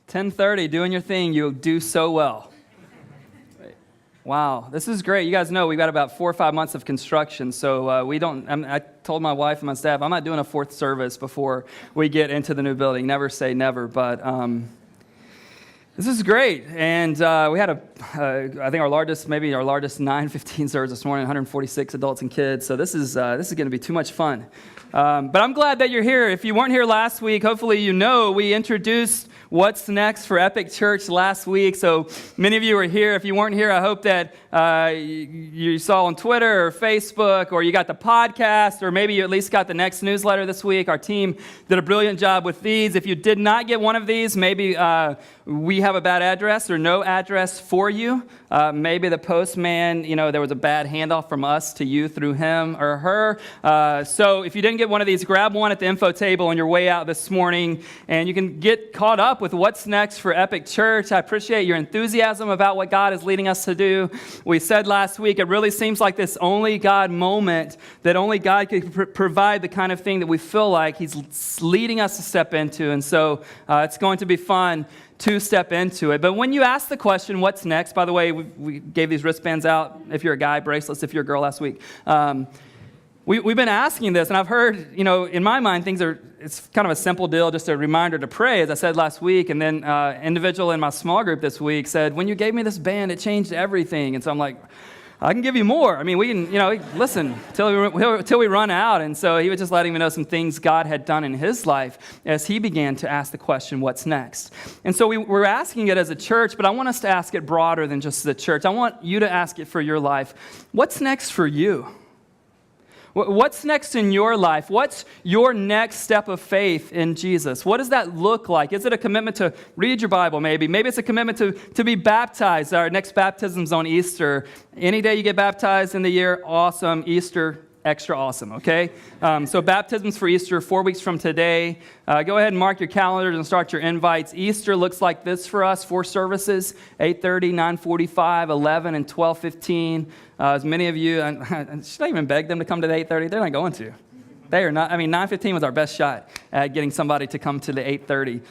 (10:30), doing your thing, you'll do so well. Wow, this is great. You guys know we've got about 4 or 5 months of construction, so I told my wife and my staff, I'm not doing a fourth service before we get into the new building. Never say never, but this is great. And we had I think our largest 9:15 service this morning, 146 adults and kids. So this is going to be too much fun. But I'm glad that you're here. If you weren't here last week, hopefully you know we introduced What's Next for Epic Church last week. So many of you are here. If you weren't here, I hope that you saw on Twitter or Facebook, or you got the podcast, or maybe you at least got the next newsletter this week. Our team did a brilliant job with these. If you did not get one of these, maybe we have a bad address or no address for you. Maybe the postman, there was a bad handoff from us to you through him or her. So if you didn't get one of these, grab one at the info table on your way out this morning, and you can get caught up with what's next for Epic Church. I appreciate your enthusiasm about what God is leading us to do. We said last week, it really seems like this only God moment, that only God could provide the kind of thing that we feel like He's leading us to step into. And so it's going to be fun to step into it. But when you ask the question, what's next? By the way, we gave these wristbands out if you're a guy, bracelets if you're a girl last week. We've been asking this, and I've heard, in my mind, it's kind of a simple deal, just a reminder to pray, as I said last week. And then individual in my small group this week said, when you gave me this band, it changed everything. And so I'm like, I can give you more. I mean, we can, listen till we run out. And so he was just letting me know some things God had done in his life as he began to ask the question, what's next? And so we're asking it as a church, but I want us to ask it broader than just the church. I want you to ask it for your life. What's next for you? What's next in your life? What's your next step of faith in Jesus? What does that look like? Is it a commitment to read your Bible, maybe? Maybe it's a commitment to be baptized. Our next baptism's on Easter. Any day you get baptized in the year, awesome. Easter, extra awesome, okay? So baptisms for Easter, 4 weeks from today. Go ahead and mark your calendars and start your invites. Easter looks like this for us, 4 services, 8:30, 9:45, 11, and 12:15. As many of you, should I even beg them to come to the 8:30? They're not going to. They are not. 9:15 was our best shot at getting somebody to come to the 8:30.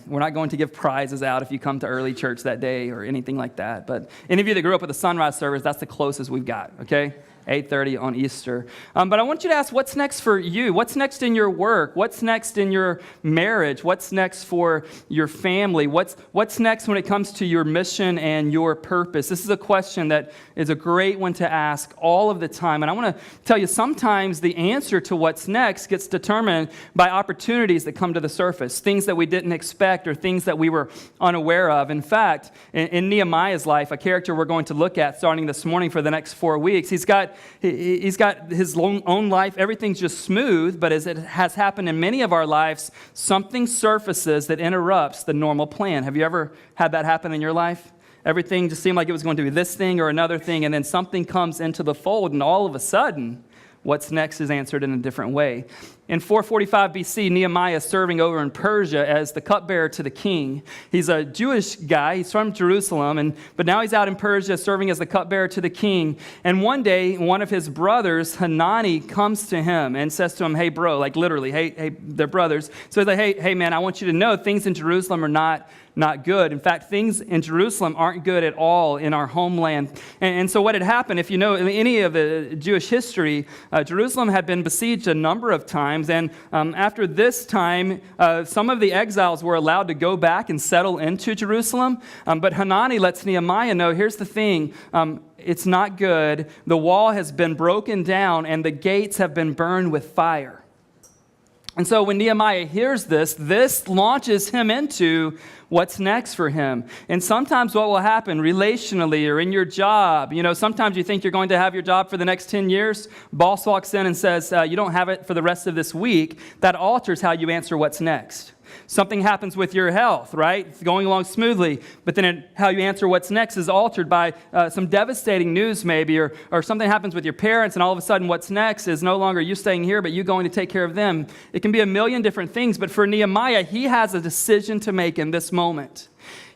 We're not going to give prizes out if you come to early church that day or anything like that. But any of you that grew up with a sunrise service, that's the closest we've got, okay? 8:30 on Easter. But I want you to ask, what's next for you? What's next in your work? What's next in your marriage? What's next for your family? What's next when it comes to your mission and your purpose? This is a question that is a great one to ask all of the time. And I want to tell you, sometimes the answer to what's next gets determined by opportunities that come to the surface, things that we didn't expect or things that we were unaware of. In fact, in Nehemiah's life, a character we're going to look at starting this morning for the next 4 weeks, he's got his own life. Everything's just smooth, but as it has happened in many of our lives, something surfaces that interrupts the normal plan. Have you ever had that happen in your life? Everything just seemed like it was going to be this thing or another thing, and then something comes into the fold, and all of a sudden, what's next is answered in a different way. In 445 BC, Nehemiah is serving over in Persia as the cupbearer to the king. He's a Jewish guy. He's from Jerusalem, but now he's out in Persia serving as the cupbearer to the king. And one day, one of his brothers, Hanani, comes to him and says to him, hey, bro, like literally, hey, they're brothers. So he's like, hey, man, I want you to know things in Jerusalem are not good. In fact, things in Jerusalem aren't good at all in our homeland. And so what had happened, if you know any of the Jewish history, Jerusalem had been besieged a number of times. And after this time, some of the exiles were allowed to go back and settle into Jerusalem. But Hanani lets Nehemiah know, here's the thing, it's not good. The wall has been broken down and the gates have been burned with fire. And so when Nehemiah hears this launches him into what's next for him. And sometimes what will happen relationally or in your job, sometimes you think you're going to have your job for the next 10 years. Boss walks in and says, you don't have it for the rest of this week. That alters how you answer what's next. Something happens with your health, right? It's going along smoothly, but then how you answer what's next is altered by some devastating news maybe, or something happens with your parents, and all of a sudden what's next is no longer you staying here, but you going to take care of them. It can be a million different things, but for Nehemiah, he has a decision to make in this moment.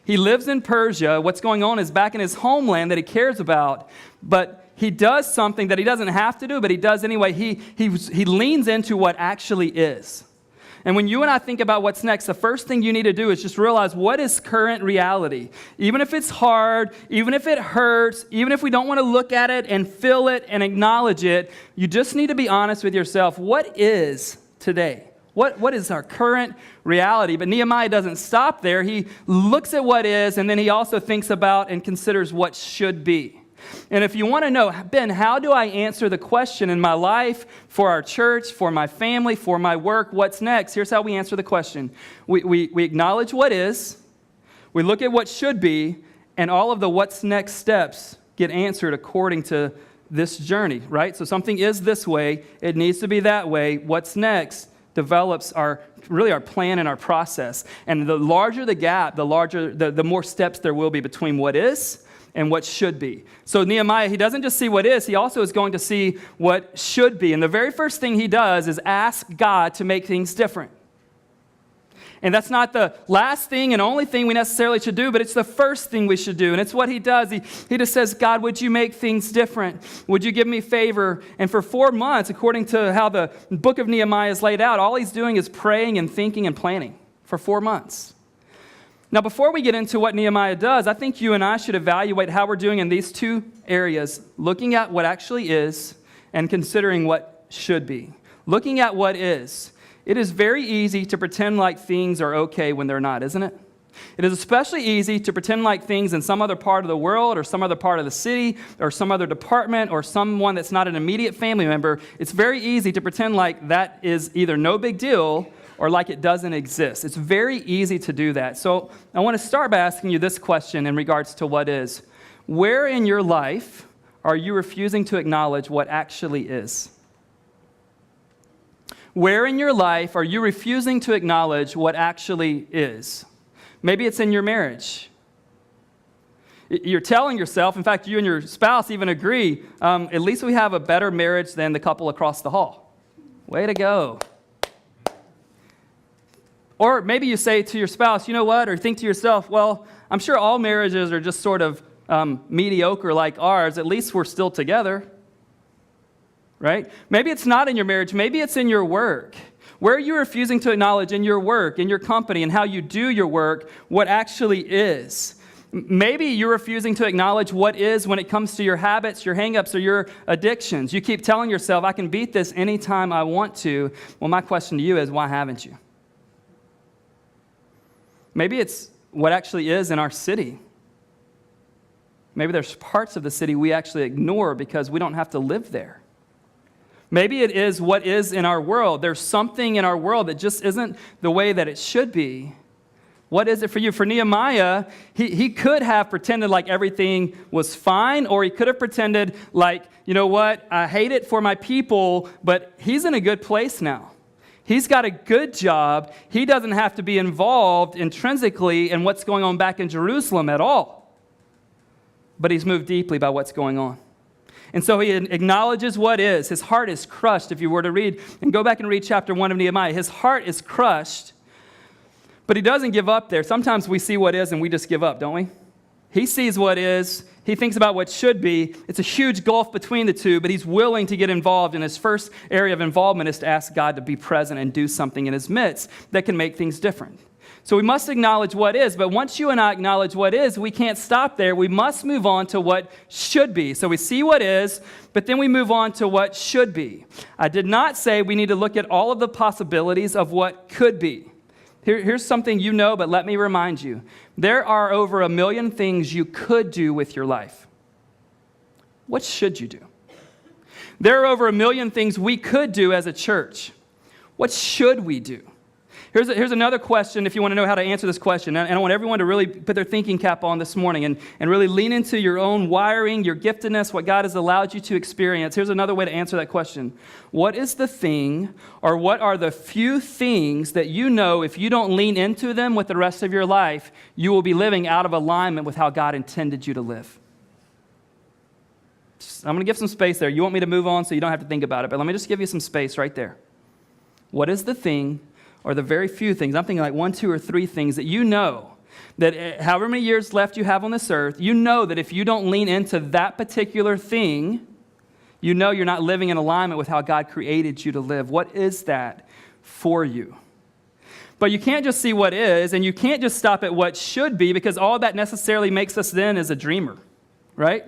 He lives in Persia. What's going on is back in his homeland that he cares about, but he does something that he doesn't have to do, but he does anyway. He leans into what actually is. And when you and I think about what's next, the first thing you need to do is just realize what is current reality. Even if it's hard, even if it hurts, even if we don't want to look at it and feel it and acknowledge it, you just need to be honest with yourself. What is today? What is our current reality? But Nehemiah doesn't stop there. He looks at what is, and then he also thinks about and considers what should be. And if you want to know, Ben, how do I answer the question in my life, for our church, for my family, for my work, what's next? Here's how we answer the question. We acknowledge what is, we look at what should be, and all of the what's next steps get answered according to this journey, right? So something is this way, it needs to be that way. What's next develops our plan and our process. And the larger the gap, the more steps there will be between what is and what should be. So Nehemiah, he doesn't just see what is, he also is going to see what should be. And the very first thing he does is ask God to make things different. And that's not the last thing and only thing we necessarily should do, but it's the first thing we should do. And it's what he does. He just says, God, would you make things different? Would you give me favor? And for 4 months, according to how the book of Nehemiah is laid out, all he's doing is praying and thinking and planning for 4 months. Now, before we get into what Nehemiah does, I think you and I should evaluate how we're doing in these two areas, looking at what actually is and considering what should be. Looking at what is. It is very easy to pretend like things are okay when they're not, isn't it? It is especially easy to pretend like things in some other part of the world or some other part of the city or some other department or someone that's not an immediate family member. It's very easy to pretend like that is either no big deal or like it doesn't exist. It's very easy to do that. So I want to start by asking you this question in regards to what is. Where in your life are you refusing to acknowledge what actually is? Where in your life are you refusing to acknowledge what actually is? Maybe it's in your marriage. You're telling yourself, in fact, you and your spouse even agree, at least we have a better marriage than the couple across the hall. Way to go. Or maybe you say to your spouse, you know what, or think to yourself, well, I'm sure all marriages are just sort of mediocre like ours. At least we're still together, right? Maybe it's not in your marriage. Maybe it's in your work. Where are you refusing to acknowledge in your work, in your company, and how you do your work, what actually is? Maybe you're refusing to acknowledge what is when it comes to your habits, your hang-ups, or your addictions. You keep telling yourself, I can beat this anytime I want to. Well, my question to you is, why haven't you? Maybe it's what actually is in our city. Maybe there's parts of the city we actually ignore because we don't have to live there. Maybe it is what is in our world. There's something in our world that just isn't the way that it should be. What is it for you? For Nehemiah, he could have pretended like everything was fine, or he could have pretended like, you know what, I hate it for my people, but he's in a good place now. He's got a good job. He doesn't have to be involved intrinsically in what's going on back in Jerusalem at all. But he's moved deeply by what's going on. And so he acknowledges what is. His heart is crushed. If you were to read, and go back and read chapter 1 of Nehemiah, his heart is crushed, but he doesn't give up there. Sometimes we see what is and we just give up, don't we? He sees what is. He thinks about what should be. It's a huge gulf between the two, but he's willing to get involved. And his first area of involvement is to ask God to be present and do something in his midst that can make things different. So we must acknowledge what is, but once you and I acknowledge what is, we can't stop there. We must move on to what should be. So we see what is, but then we move on to what should be. I did not say we need to look at all of the possibilities of what could be. Here's something you know, but let me remind you. There are over 1 million things you could do with your life. What should you do? There are over 1 million things we could do as a church. What should we do? Here's another question if you want to know how to answer this question. And I want everyone to really put their thinking cap on this morning and really lean into your own wiring, your giftedness, what God has allowed you to experience. Here's another way to answer that question. What is the thing, or what are the few things that you know if you don't lean into them with the rest of your life, you will be living out of alignment with how God intended you to live? I'm going to give some space there. You want me to move on so you don't have to think about it, but let me just give you some space right there. What is the thing, or the very few things, I'm thinking like 1, 2, or 3 things that you know that however many years left you have on this earth, you know that if you don't lean into that particular thing, you know you're not living in alignment with how God created you to live. What is that for you? But you can't just see what is, and you can't just stop at what should be, because all that necessarily makes us then is a dreamer, right?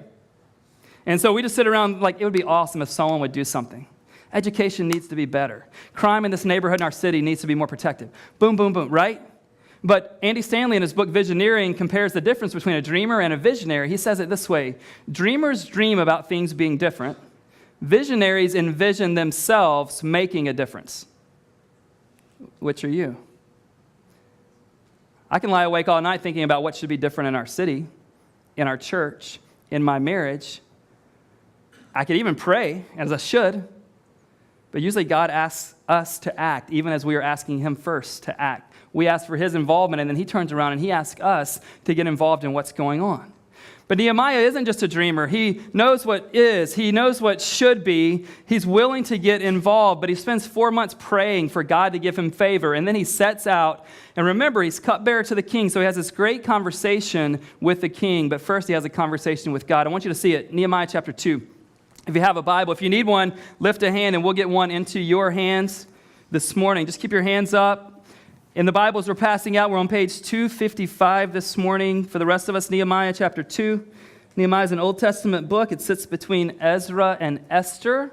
And so we just sit around like, it would be awesome if someone would do something. Education needs to be better. Crime in this neighborhood in our city needs to be more protective. Boom, boom, boom, right? But Andy Stanley in his book Visioneering compares the difference between a dreamer and a visionary. He says it this way: dreamers dream about things being different. Visionaries envision themselves making a difference. Which are you? I can lie awake all night thinking about what should be different in our city, in our church, in my marriage. I could even pray, as I should. But usually God asks us to act, even as we are asking him first to act. We ask for his involvement, and then he turns around and he asks us to get involved in what's going on. But Nehemiah isn't just a dreamer. He knows what is. He knows what should be. He's willing to get involved, but he spends 4 months praying for God to give him favor. And then he sets out. And remember, he's cupbearer to the king, so he has this great conversation with the king. But first, he has a conversation with God. I want you to see it. Nehemiah chapter 2. If you have a Bible, if you need one, lift a hand and we'll get one into your hands this morning. Just keep your hands up. In the Bibles we're passing out, we're on page 255 this morning. For the rest of us, Nehemiah chapter 2. Nehemiah is an Old Testament book. It sits between Ezra and Esther.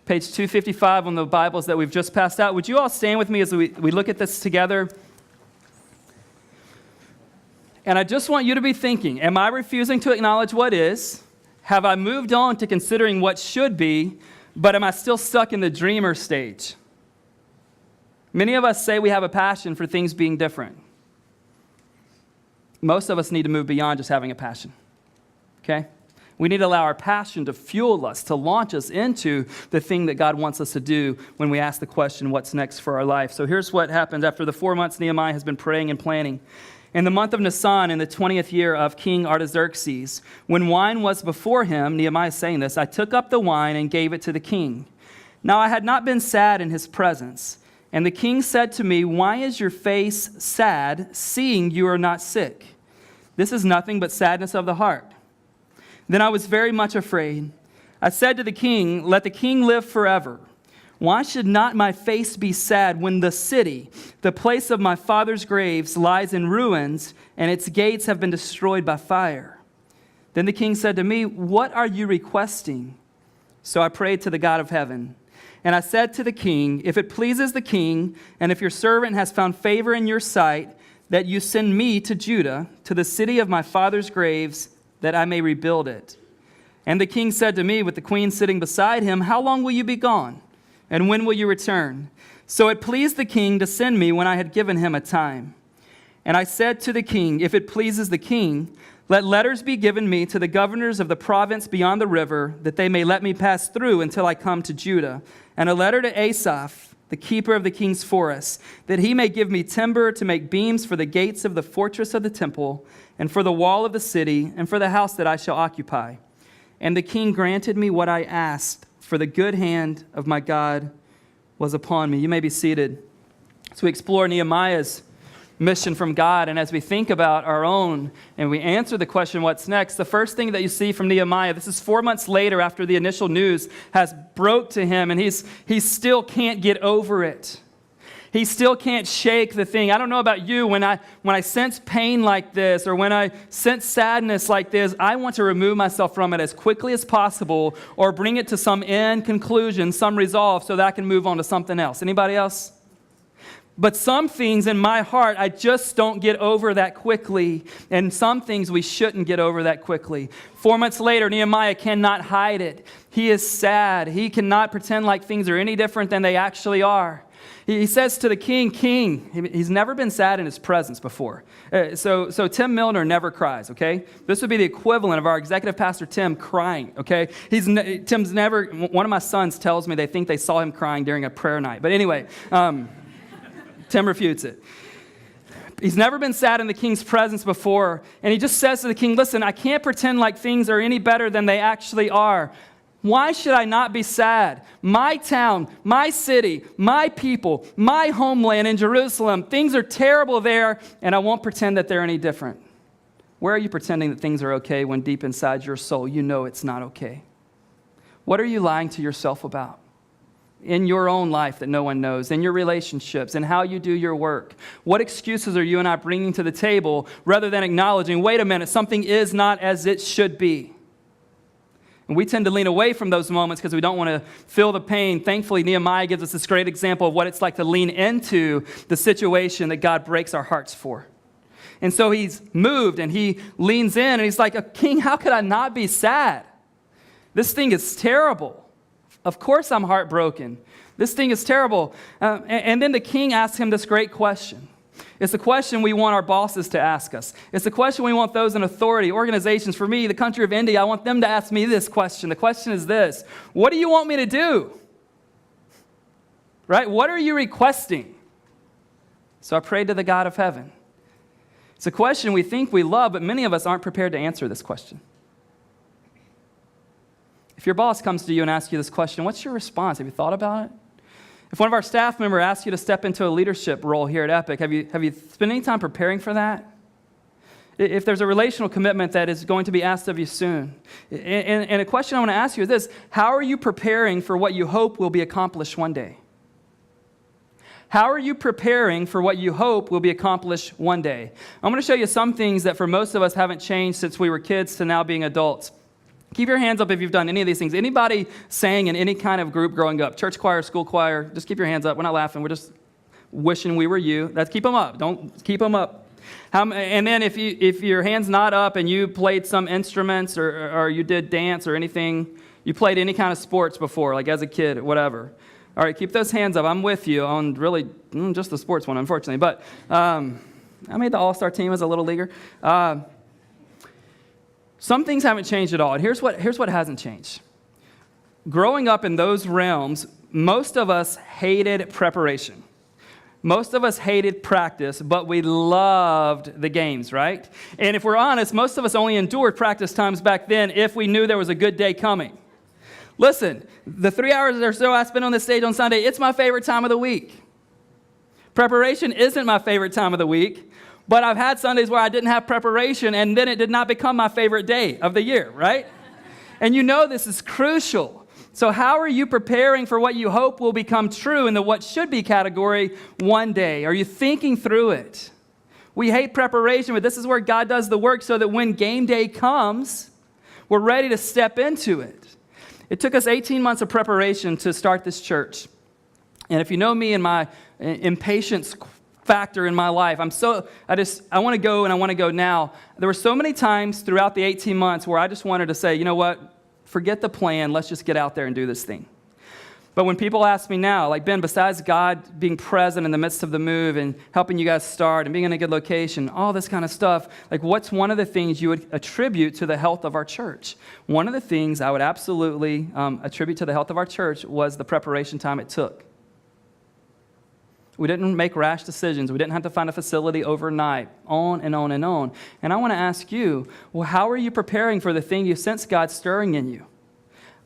Page 255 on the Bibles that we've just passed out. Would you all stand with me as we look at this together? And I just want you to be thinking, am I refusing to acknowledge what is? Have I moved on to considering what should be, but am I still stuck in the dreamer stage? Many of us say we have a passion for things being different. Most of us need to move beyond just having a passion, okay? We need to allow our passion to fuel us, to launch us into the thing that God wants us to do when we ask the question, what's next for our life? So here's what happens. After the 4 months Nehemiah has been praying and planning. In the month of Nisan, in the 20th year of King Artaxerxes, when wine was before him, Nehemiah is saying this, I took up the wine and gave it to the king. Now I had not been sad in his presence. And the king said to me, why is your face sad, seeing you are not sick? This is nothing but sadness of the heart. Then I was very much afraid. I said to the king, let the king live forever. Why should not my face be sad when the city, the place of my father's graves, lies in ruins, and its gates have been destroyed by fire? Then the king said to me, what are you requesting? So I prayed to the God of heaven. And I said to the king, if it pleases the king, and if your servant has found favor in your sight, that you send me to Judah, to the city of my father's graves, that I may rebuild it. And the king said to me, with the queen sitting beside him, how long will you be gone? And when will you return? So it pleased the king to send me when I had given him a time. And I said to the king, if it pleases the king, let letters be given me to the governors of the province beyond the river, that they may let me pass through until I come to Judah. And a letter to Asaph, the keeper of the king's forest, that he may give me timber to make beams for the gates of the fortress of the temple, and for the wall of the city, and for the house that I shall occupy. And the king granted me what I asked, for the good hand of my God was upon me. You may be seated. So we explore Nehemiah's mission from God, and as we think about our own and we answer the question, what's next, the first thing that you see from Nehemiah, this is 4 months later after the initial news has broke to him, and he still can't get over it. He still can't shake the thing. I don't know about you, when I sense pain like this or when I sense sadness like this, I want to remove myself from it as quickly as possible or bring it to some end conclusion, some resolve, so that I can move on to something else. Anybody else? But some things in my heart, I just don't get over that quickly. And some things we shouldn't get over that quickly. 4 months later, Nehemiah cannot hide it. He is sad. He cannot pretend like things are any different than they actually are. He says to the king, he's never been sad in his presence before. So Tim Milner never cries, okay? This would be the equivalent of our executive pastor, Tim, crying, okay? Tim's never, one of my sons tells me they think they saw him crying during a prayer night. But anyway, Tim refutes it. He's never been sad in the king's presence before. And he just says to the king, listen, I can't pretend like things are any better than they actually are. Why should I not be sad? My town, my city, my people, my homeland in Jerusalem, things are terrible there, and I won't pretend that they're any different. Where are you pretending that things are okay when deep inside your soul you know it's not okay? What are you lying to yourself about? In your own life that no one knows, in your relationships, in how you do your work? What excuses are you and I bringing to the table rather than acknowledging, wait a minute, something is not as it should be? And we tend to lean away from those moments because we don't want to feel the pain. Thankfully, Nehemiah gives us this great example of what it's like to lean into the situation that God breaks our hearts for. And so he's moved and he leans in and he's like, King, how could I not be sad? This thing is terrible. Of course I'm heartbroken. This thing is terrible. And then the king asks him this great question. It's the question we want our bosses to ask us. It's the question we want those in authority, organizations. For me, the country of India, I want them to ask me this question. The question is this: what do you want me to do? Right? What are you requesting? So I prayed to the God of heaven. It's a question we think we love, but many of us aren't prepared to answer this question. If your boss comes to you and asks you this question, what's your response? Have you thought about it? If one of our staff members asks you to step into a leadership role here at Epic, have you spent any time preparing for that? If there's a relational commitment that is going to be asked of you soon. And a question I want to ask you is this: how are you preparing for what you hope will be accomplished one day? How are you preparing for what you hope will be accomplished one day? I'm going to show you some things that for most of us haven't changed since we were kids to now being adults. Keep your hands up if you've done any of these things. Anybody sang in any kind of group growing up? Church choir, school choir? Just keep your hands up. We're not laughing. We're just wishing we were you. Keep them up. Don't keep them up. And then if your hand's not up and you played some instruments or you did dance or anything, you played any kind of sports before, like as a kid or whatever. All right, keep those hands up. I'm with you on really just the sports one, unfortunately. But I made the all-star team as a little leaguer. Some things haven't changed at all. And here's what hasn't changed. Growing up in those realms, most of us hated preparation. Most of us hated practice, but we loved the games, right? And if we're honest, most of us only endured practice times back then if we knew there was a good day coming. Listen, the 3 hours or so I spent on this stage on Sunday, it's my favorite time of the week. Preparation isn't my favorite time of the week. But I've had Sundays where I didn't have preparation, and then it did not become my favorite day of the year, right? And you know this is crucial. So how are you preparing for what you hope will become true in the what should be category one day? Are you thinking through it? We hate preparation, but this is where God does the work so that when game day comes, we're ready to step into it. It took us 18 months of preparation to start this church. And if you know me and my impatience factor in my life, I want to go and I want to go now. There were so many times throughout the 18 months where I just wanted to say, you know what, forget the plan, let's just get out there and do this thing. But when people ask me now, like, Ben, besides God being present in the midst of the move and helping you guys start and being in a good location, all this kind of stuff, like, what's one of the things you would attribute to the health of our church? One of the things I would absolutely attribute to the health of our church was the preparation time it took. We didn't make rash decisions. We didn't have to find a facility overnight, on and on and on. And I want to ask you, well, how are you preparing for the thing you sense God stirring in you?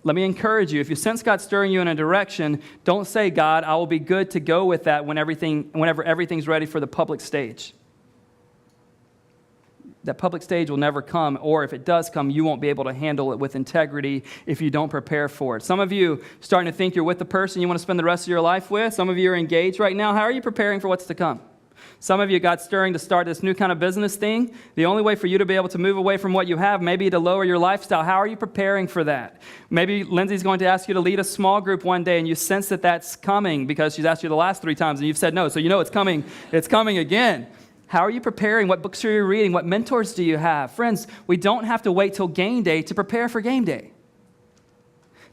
Let me encourage you. If you sense God stirring you in a direction, don't say, God, I will be good to go with that whenever everything's ready for the public stage. That public stage will never come, or if it does come, you won't be able to handle it with integrity if you don't prepare for it. Some of you starting to think you're with the person you want to spend the rest of your life with. Some of you are engaged right now. How are you preparing for what's to come? Some of you got stirring to start this new kind of business thing. The only way for you to be able to move away from what you have, maybe to lower your lifestyle. How are you preparing for that? Maybe Lindsay's going to ask you to lead a small group one day, and you sense that that's coming because she's asked you the last 3 times, and you've said no. So you know it's coming. It's coming again. How are you preparing? What books are you reading? What mentors do you have? Friends, we don't have to wait till game day to prepare for game day.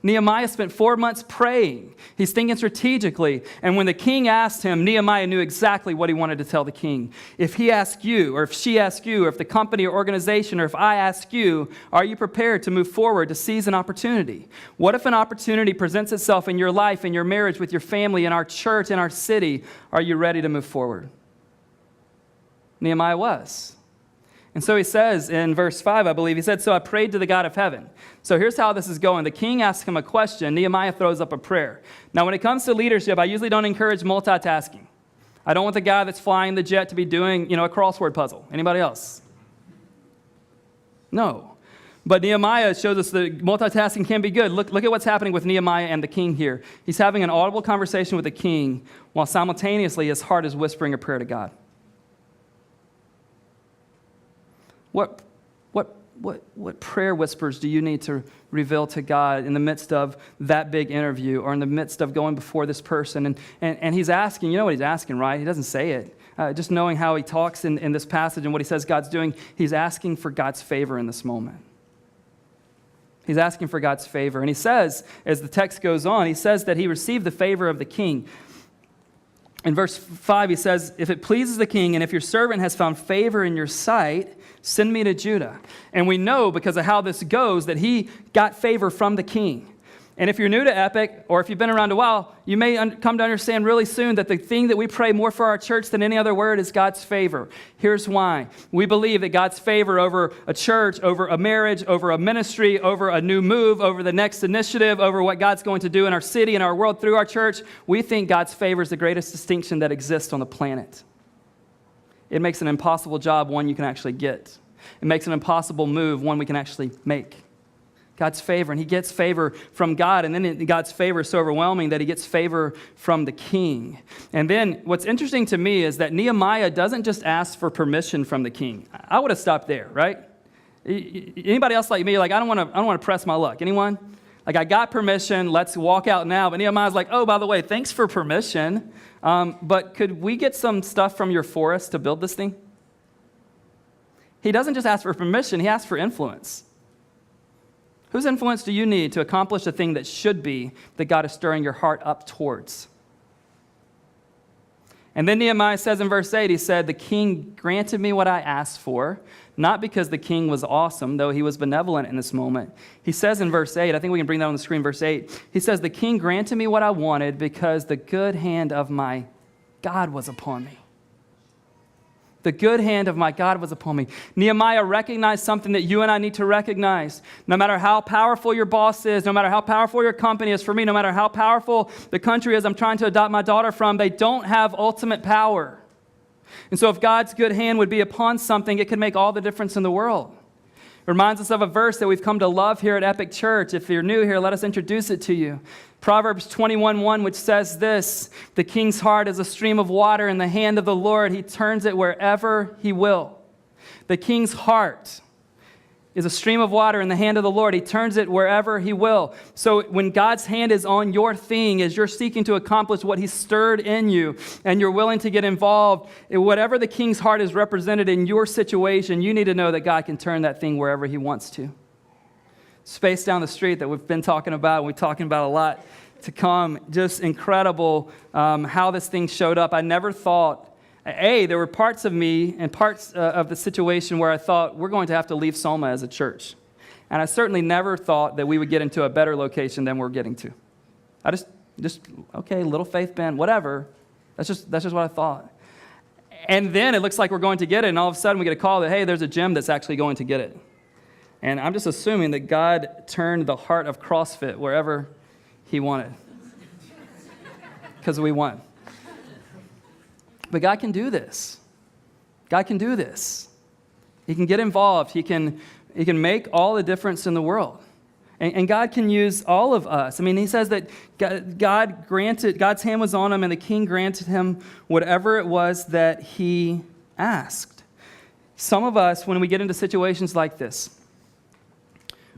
Nehemiah spent 4 months praying. He's thinking strategically. And when the king asked him, Nehemiah knew exactly what he wanted to tell the king. If he asked you, or if she asked you, or if the company or organization, or if I ask you, are you prepared to move forward to seize an opportunity? What if an opportunity presents itself in your life, in your marriage, with your family, in our church, in our city? Are you ready to move forward? Nehemiah was. And so he says in verse 5, I believe, he said, so I prayed to the God of heaven. So here's how this is going. The king asks him a question. Nehemiah throws up a prayer. Now, when it comes to leadership, I usually don't encourage multitasking. I don't want the guy that's flying the jet to be doing, a crossword puzzle. Anybody else? No. But Nehemiah shows us that multitasking can be good. Look at what's happening with Nehemiah and the king here. He's having an audible conversation with the king while simultaneously his heart is whispering a prayer to God. What prayer whispers do you need to reveal to God in the midst of that big interview or in the midst of going before this person? And he's asking, you know what he's asking, right? He doesn't say it. Just knowing how he talks in this passage and what he says God's doing, he's asking for God's favor in this moment. He's asking for God's favor. And he says, as the text goes on, he says that he received the favor of the king. In verse 5, he says, if it pleases the king and if your servant has found favor in your sight, send me to Judah. And we know because of how this goes that he got favor from the king. And if you're new to Epic, or if you've been around a while, you may come to understand really soon that the thing that we pray more for our church than any other word is God's favor. Here's why. We believe that God's favor over a church, over a marriage, over a ministry, over a new move, over the next initiative, over what God's going to do in our city and our world through our church, we think God's favor is the greatest distinction that exists on the planet. It makes an impossible job one you can actually get. It makes an impossible move one we can actually make. God's favor, and he gets favor from God, and then God's favor is so overwhelming that he gets favor from the king. And then what's interesting to me is that Nehemiah doesn't just ask for permission from the king. I would have stopped there, right? Anybody else like me, like I don't want to press my luck. Anyone? Like I got permission, let's walk out now. But Nehemiah's like, oh, by the way, thanks for permission, but could we get some stuff from your forest to build this thing? He doesn't just ask for permission, he asks for influence. Whose influence do you need to accomplish the thing that should be that God is stirring your heart up towards? And then Nehemiah says in verse 8, he said, the king granted me what I asked for, not because the king was awesome, though he was benevolent in this moment. He says in verse 8, I think we can bring that on the screen, verse 8, he says, the king granted me what I wanted because the good hand of my God was upon me. The good hand of my God was upon me. Nehemiah recognized something that you and I need to recognize. No matter how powerful your boss is, no matter how powerful your company is, for me, no matter how powerful the country is I'm trying to adopt my daughter from, they don't have ultimate power. And so if God's good hand would be upon something, it could make all the difference in the world. It reminds us of a verse that we've come to love here at Epic Church. If you're new here, let us introduce it to you. Proverbs 21:1, which says this, the king's heart is a stream of water in the hand of the Lord. He turns it wherever he will. The king's heart is a stream of water in the hand of the Lord. He turns it wherever he will. So when God's hand is on your thing, as you're seeking to accomplish what he stirred in you, and you're willing to get involved, whatever the king's heart is represented in your situation, you need to know that God can turn that thing wherever he wants to. Space down the street that we've been talking about, we're talking about a lot to come. Just incredible how this thing showed up. I never thought, there were parts of me and parts of the situation where I thought we're going to have to leave Soma as a church. And I certainly never thought that we would get into a better location than we're getting to. I just okay, little faith band, whatever. That's just what I thought. And then it looks like we're going to get it, and all of a sudden we get a call that, hey, there's a gym that's actually going to get it. And I'm just assuming that God turned the heart of CrossFit wherever he wanted. Because we won. But God can do this. God can do this. He can get involved. He can make all the difference in the world. And God can use all of us. I mean, he says that God's hand was on him, and the king granted him whatever it was that he asked. Some of us, when we get into situations like this,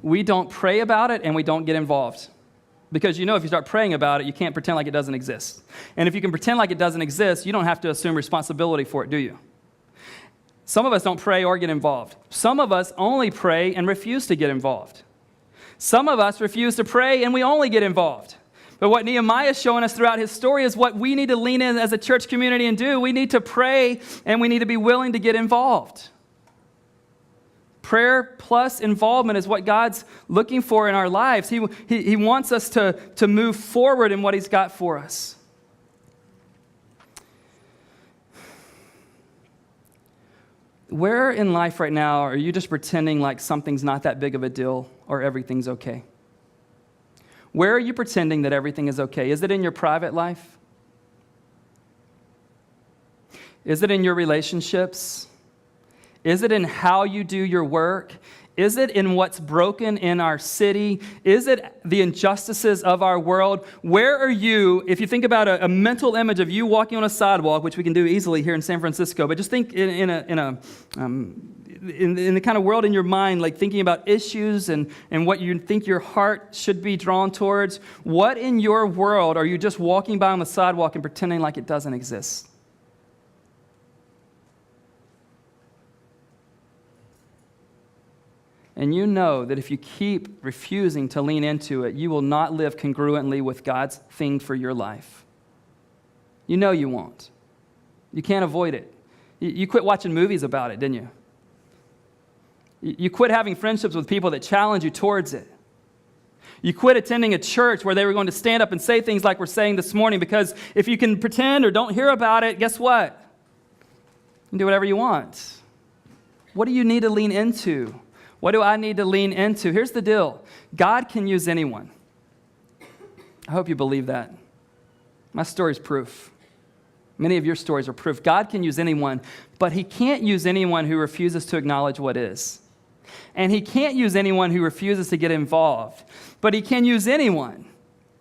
we don't pray about it and we don't get involved. Because if you start praying about it, you can't pretend like it doesn't exist. And if you can pretend like it doesn't exist, you don't have to assume responsibility for it, do you? Some of us don't pray or get involved. Some of us only pray and refuse to get involved. Some of us refuse to pray and we only get involved. But what Nehemiah is showing us throughout his story is what we need to lean in as a church community and do. We need to pray and we need to be willing to get involved. Prayer plus involvement is what God's looking for in our lives. He wants us to move forward in what He's got for us. Where in life right now are you just pretending like something's not that big of a deal or everything's okay? Where are you pretending that everything is okay? Is it in your private life? Is it in your relationships? Is it in how you do your work? Is it in what's broken in our city? Is it the injustices of our world? Where are you, if you think about a mental image of you walking on a sidewalk, which we can do easily here in San Francisco, but just think in the kind of world in your mind, like thinking about issues and what you think your heart should be drawn towards. What in your world are you just walking by on the sidewalk and pretending like it doesn't exist? And you know that if you keep refusing to lean into it, you will not live congruently with God's thing for your life. You know you won't. You can't avoid it. You quit watching movies about it, didn't you? You quit having friendships with people that challenge you towards it. You quit attending a church where they were going to stand up and say things like we're saying this morning, because if you can pretend or don't hear about it, guess what? You can do whatever you want. What do you need to lean into? What do I need to lean into? Here's the deal. God can use anyone. I hope you believe that. My story's proof. Many of your stories are proof. God can use anyone, but He can't use anyone who refuses to acknowledge what is. And He can't use anyone who refuses to get involved. But He can use anyone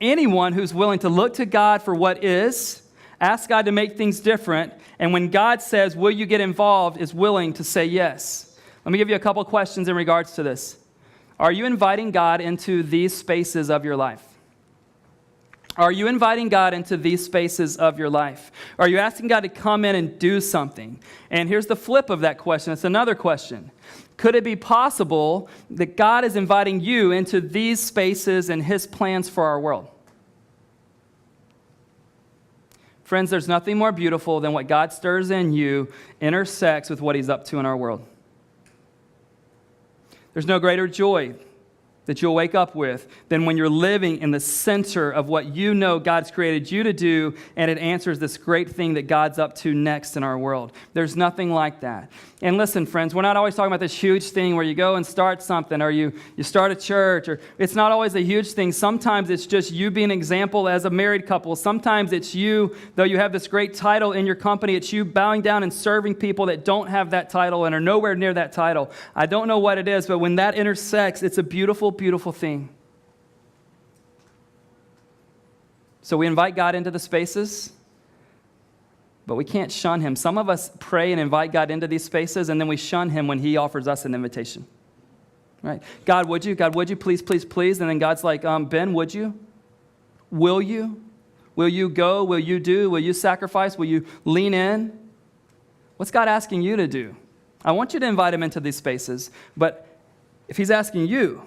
who's willing to look to God for what is, ask God to make things different, and when God says, will you get involved, is willing to say yes. Let me give you a couple questions in regards to this. Are you inviting God into these spaces of your life? Are you inviting God into these spaces of your life? Are you asking God to come in and do something? And here's the flip of that question. It's another question. Could it be possible that God is inviting you into these spaces and His plans for our world? Friends, there's nothing more beautiful than what God stirs in you intersects with what He's up to in our world. There's no greater joy that you'll wake up with than when you're living in the center of what you know God's created you to do, and it answers this great thing that God's up to next in our world. There's nothing like that. And listen, friends, we're not always talking about this huge thing where you go and start something, or you start a church, or it's not always a huge thing. Sometimes it's just you being an example as a married couple. Sometimes it's you, though you have this great title in your company, it's you bowing down and serving people that don't have that title and are nowhere near that title. I don't know what it is, but when that intersects, it's a beautiful, beautiful thing. So we invite God into the spaces, but we can't shun Him. Some of us pray and invite God into these spaces, and then we shun Him when He offers us an invitation. Right? God, would you? God, would you? Please, please, please. And then God's like, Ben, would you? Will you? Will you go? Will you do? Will you sacrifice? Will you lean in? What's God asking you to do? I want you to invite Him into these spaces, but if He's asking you,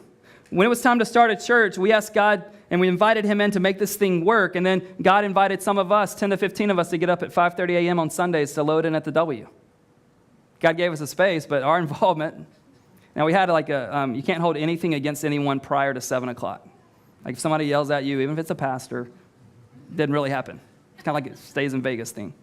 when it was time to start a church, we asked God and we invited Him in to make this thing work. And then God invited some of us, 10 to 15 of us, to get up at 5:30 a.m. on Sundays to load in at the W. God gave us a space, but our involvement, now we had like you can't hold anything against anyone prior to 7 o'clock. Like if somebody yells at you, even if it's a pastor, it didn't really happen. It's kind of like it stays in Vegas thing.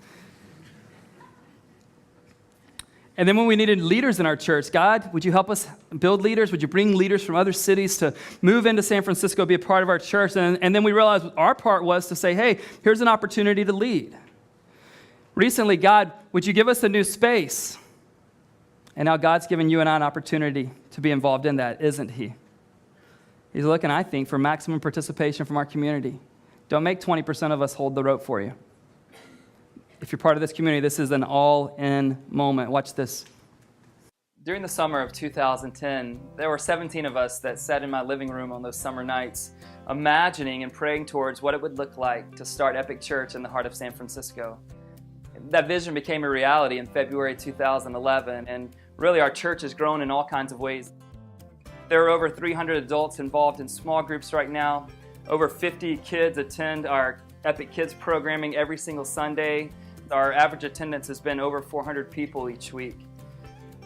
And then when we needed leaders in our church, God, would you help us build leaders? Would you bring leaders from other cities to move into San Francisco, be a part of our church? And then we realized our part was to say, hey, here's an opportunity to lead. Recently, God, would you give us a new space? And now God's given you and I an opportunity to be involved in that, isn't He? He's looking, I think, for maximum participation from our community. Don't make 20% of us hold the rope for you. If you're part of this community, this is an all-in moment. Watch this. During the summer of 2010, there were 17 of us that sat in my living room on those summer nights, imagining and praying towards what it would look like to start Epic Church in the heart of San Francisco. That vision became a reality in February 2011, and really our church has grown in all kinds of ways. There are over 300 adults involved in small groups right now. Over 50 kids attend our Epic Kids programming every single Sunday. Our average attendance has been over 400 people each week.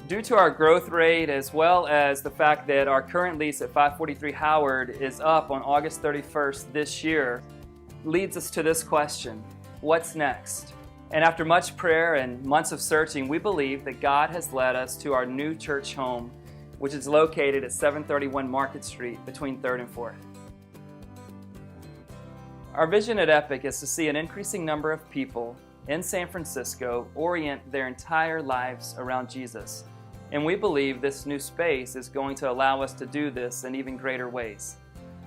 Due to our growth rate, as well as the fact that our current lease at 543 Howard is up on August 31st this year, leads us to this question: what's next? And after much prayer and months of searching, we believe that God has led us to our new church home, which is located at 731 Market Street between 3rd and 4th. Our vision at Epic is to see an increasing number of people in San Francisco orient their entire lives around Jesus. And we believe this new space is going to allow us to do this in even greater ways.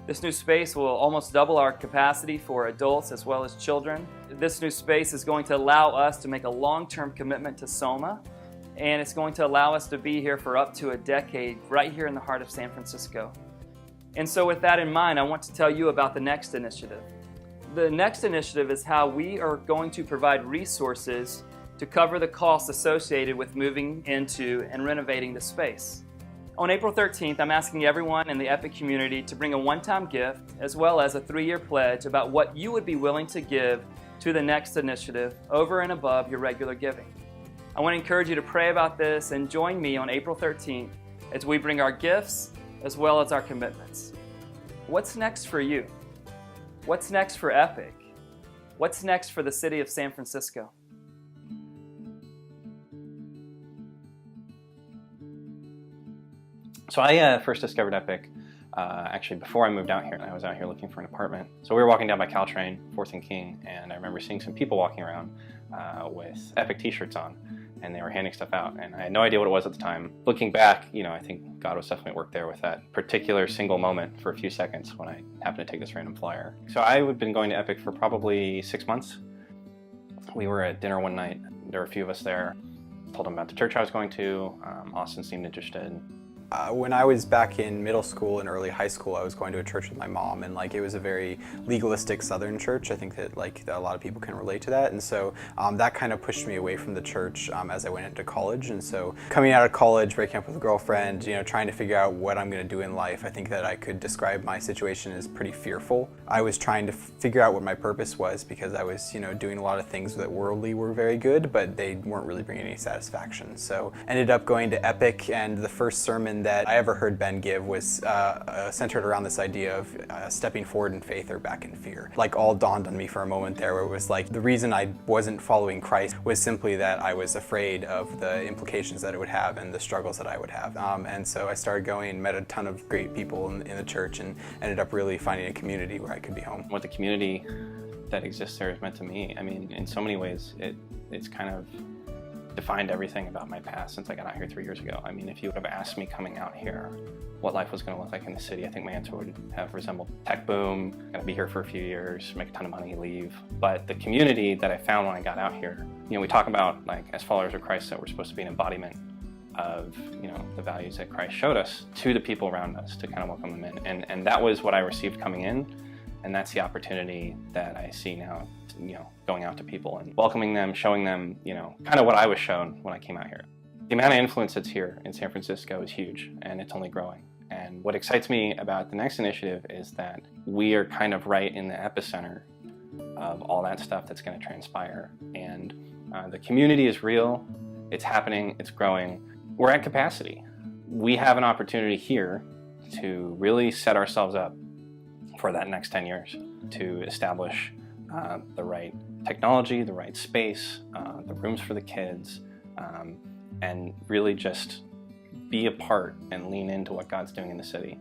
This new space will almost double our capacity for adults as well as children. This new space is going to allow us to make a long-term commitment to Soma, and it's going to allow us to be here for up to a decade right here in the heart of San Francisco. And so with that in mind, I want to tell you about the next initiative. The next initiative is how we are going to provide resources to cover the costs associated with moving into and renovating the space. On April 13th, I'm asking everyone in the Epic community to bring a one-time gift as well as a 3-year pledge about what you would be willing to give to the next initiative over and above your regular giving. I want to encourage you to pray about this and join me on April 13th as we bring our gifts as well as our commitments. What's next for you? What's next for Epic? What's next for the city of San Francisco? So I first discovered Epic actually before I moved out here. I was out here looking for an apartment. So we were walking down by Caltrain, 4th and King, and I remember seeing some people walking around with Epic t-shirts on, and they were handing stuff out, and I had no idea what it was at the time. Looking back, I think God was definitely at work there with that particular single moment for a few seconds when I happened to take this random flyer. So I had been going to Epic for probably 6 months. We were at dinner one night. There were a few of us there. Told him about the church I was going to. Austin seemed interested. When I was back in middle school and early high school, I was going to a church with my mom, and it was a very legalistic Southern church. I think that that a lot of people can relate to that, and so that kind of pushed me away from the church as I went into college. And so coming out of college, breaking up with a girlfriend, trying to figure out what I'm going to do in life, I think that I could describe my situation as pretty fearful. I was trying to figure out what my purpose was because I was doing a lot of things that worldly were very good, but they weren't really bringing any satisfaction. So ended up going to Epic, and the first sermon that I ever heard Ben give was centered around this idea of stepping forward in faith or back in fear. All dawned on me for a moment there, where it was the reason I wasn't following Christ was simply that I was afraid of the implications that it would have and the struggles that I would have. And so I started going, met a ton of great people in the church, and ended up really finding a community where I could be home. What the community that exists there is meant to me. I mean, in so many ways, it's kind of defined everything about my past since I got out here 3 years ago. I mean, if you would have asked me coming out here what life was going to look like in the city, I think my answer would have resembled tech boom, gonna be here for a few years, make a ton of money, leave. But the community that I found when I got out here, we talk about, as followers of Christ, that we're supposed to be an embodiment of, the values that Christ showed us to the people around us to kind of welcome them in. And that was what I received coming in. And that's the opportunity that I see now, going out to people and welcoming them, showing them, kind of what I was shown when I came out here. The amount of influence that's here in San Francisco is huge, and it's only growing. And what excites me about the next initiative is that we are kind of right in the epicenter of all that stuff that's going to transpire. And the community is real, it's happening, it's growing. We're at capacity. We have an opportunity here to really set ourselves up for that next 10 years, to establish the right technology, the right space, the rooms for the kids, and really just be a part and lean into what God's doing in the city.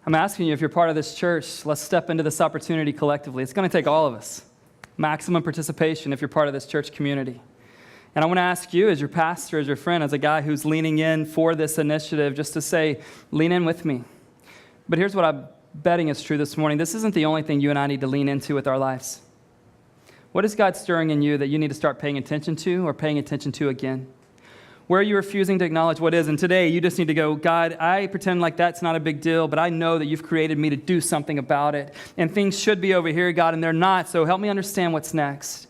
I'm asking you, if you're part of this church, let's step into this opportunity collectively. It's going to take all of us. Maximum participation if you're part of this church community. And I want to ask you, as your pastor, as your friend, as a guy who's leaning in for this initiative, just to say, lean in with me. But here's what I'm betting is true this morning. This isn't the only thing you and I need to lean into with our lives. What is God stirring in you that you need to start paying attention to or paying attention to again? Where are you refusing to acknowledge what is? And today, you just need to go, God, I pretend like that's not a big deal, but I know that you've created me to do something about it. And things should be over here, God, and they're not, so help me understand what's next.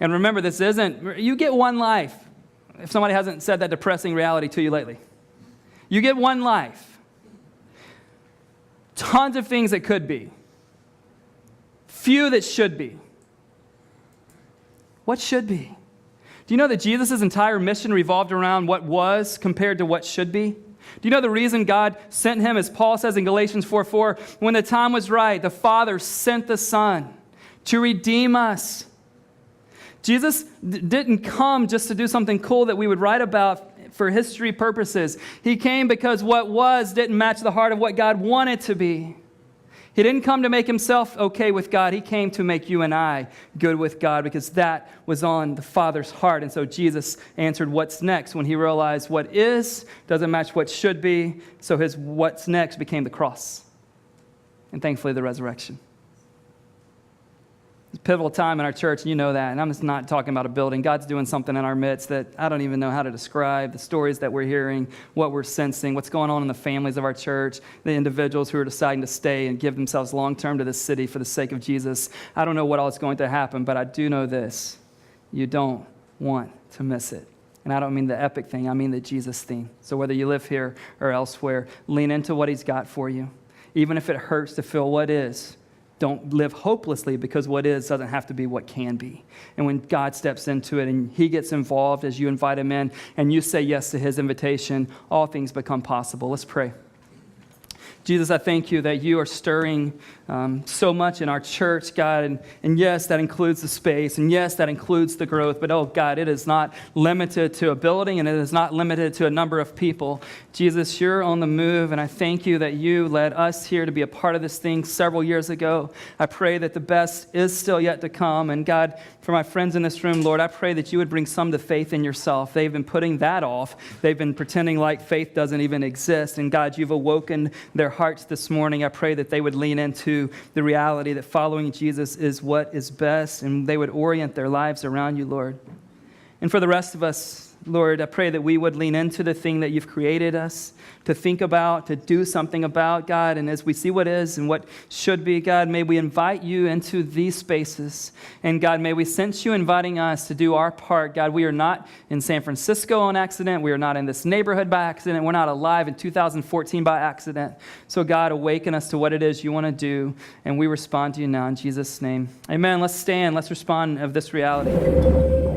And remember, this isn't, you get one life. If somebody hasn't said that depressing reality to you lately. You get one life. Tons of things that could be. Few that should be. What should be? Do you know that Jesus' entire mission revolved around what was compared to what should be? Do you know the reason God sent him, as Paul says in Galatians 4:4, when the time was right, the Father sent the Son to redeem us. Jesus didn't come just to do something cool that we would write about for history purposes. He came because what was didn't match the heart of what God wanted to be. He didn't come to make himself okay with God. He came to make you and I good with God because that was on the Father's heart. And so Jesus answered what's next when he realized what is doesn't match what should be. So his what's next became the cross. And thankfully the resurrection. It's a pivotal time in our church, and you know that. And I'm just not talking about a building. God's doing something in our midst that I don't even know how to describe. The stories that we're hearing, what we're sensing, what's going on in the families of our church, the individuals who are deciding to stay and give themselves long-term to this city for the sake of Jesus. I don't know what all is going to happen, but I do know this. You don't want to miss it. And I don't mean the epic thing. I mean the Jesus thing. So whether you live here or elsewhere, lean into what he's got for you. Even if it hurts to feel what is. Don't live hopelessly because what is doesn't have to be what can be. And when God steps into it and he gets involved as you invite him in and you say yes to his invitation, all things become possible. Let's pray. Jesus, I thank you that you are stirring so much in our church, God. And yes, that includes the space. And yes, that includes the growth. But oh, God, it is not limited to a building and it is not limited to a number of people. Jesus, you're on the move. And I thank you that you led us here to be a part of this thing several years ago. I pray that the best is still yet to come. And God, for my friends in this room, Lord, I pray that you would bring some to faith in yourself. They've been putting that off. They've been pretending like faith doesn't even exist. And God, you've awoken their hearts this morning. I pray that they would lean into the reality that following Jesus is what is best, and they would orient their lives around you, Lord. And for the rest of us, Lord, I pray that we would lean into the thing that you've created us to think about, to do something about, God. And as we see what is and what should be, God, may we invite you into these spaces. And God, may we sense you inviting us to do our part. God, we are not in San Francisco on accident. We are not in this neighborhood by accident. We're not alive in 2014 by accident. So God, awaken us to what it is you want to do. And we respond to you now in Jesus' name. Amen. Let's stand. Let's respond of this reality.